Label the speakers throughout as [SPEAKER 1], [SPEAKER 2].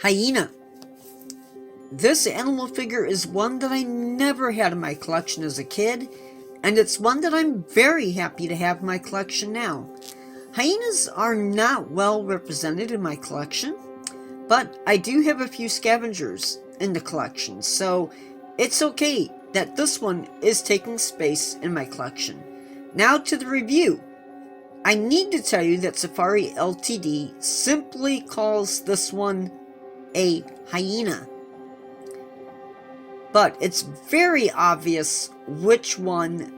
[SPEAKER 1] Hyena. This animal figure is one that I never had in my collection as a kid, and it's one that I'm very happy to have in my collection now. Hyenas are not well represented in my collection, but I do have a few scavengers in the collection, so it's okay that this one is taking space in my collection. Now to the review. I need to tell you that Safari Ltd simply calls this one a hyena, but it's very obvious which one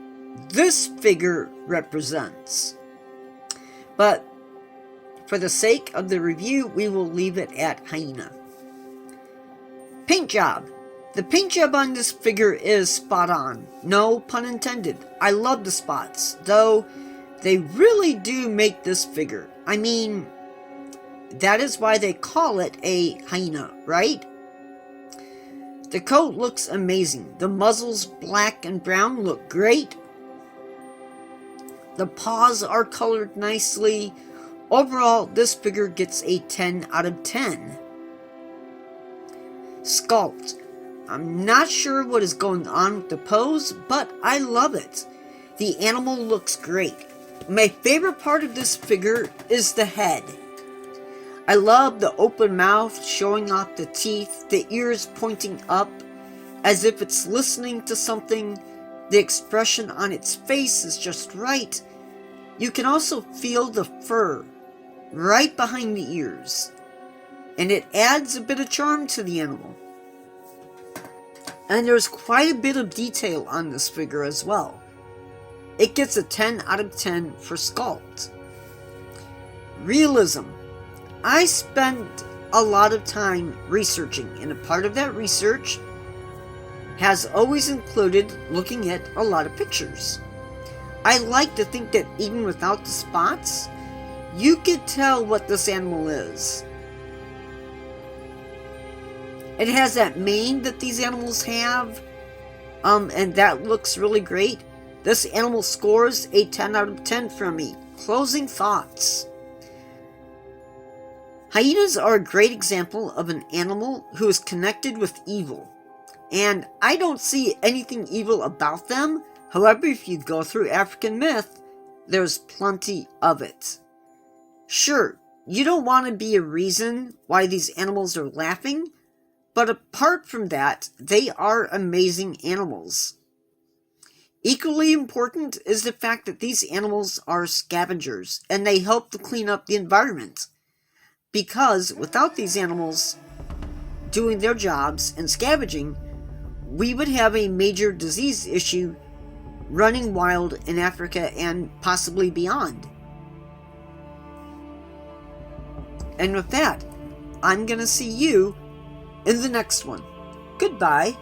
[SPEAKER 1] this figure represents. But for the sake of the review, we will leave it at hyena. Paint job. The paint job on this figure is spot on. No pun intended. I love the spots, though they really do make this figure. I mean, that is why they call it a hyena, right? The coat looks amazing. The muzzles, black and brown, look great. The paws are colored nicely. Overall, this figure gets a 10 out of 10. Sculpt. I'm not sure what is going on with the pose, but I love it. The animal looks great. My favorite part of this figure is the head. I love the open mouth showing off the teeth, the ears pointing up as if it's listening to something. The expression on its face is just right. You can also feel the fur right behind the ears, and it adds a bit of charm to the animal. And there's quite a bit of detail on this figure as well. It gets a 10 out of 10 for sculpt. Realism. I spent a lot of time researching, and a part of that research has always included looking at a lot of pictures. I like to think that even without the spots, you could tell what this animal is. It has that mane that these animals have, and that looks really great. This animal scores a 10 out of 10 from me. Closing thoughts. Hyenas are a great example of an animal who is connected with evil, and I don't see anything evil about them. However, if you go through African myth, there's plenty of it. Sure, you don't want to be a reason why these animals are laughing, but apart from that, they are amazing animals. Equally important is the fact that these animals are scavengers, and they help to clean up the environment. Because without these animals doing their jobs and scavenging, we would have a major disease issue running wild in Africa and possibly beyond. And with that, I'm going to see you in the next one. Goodbye.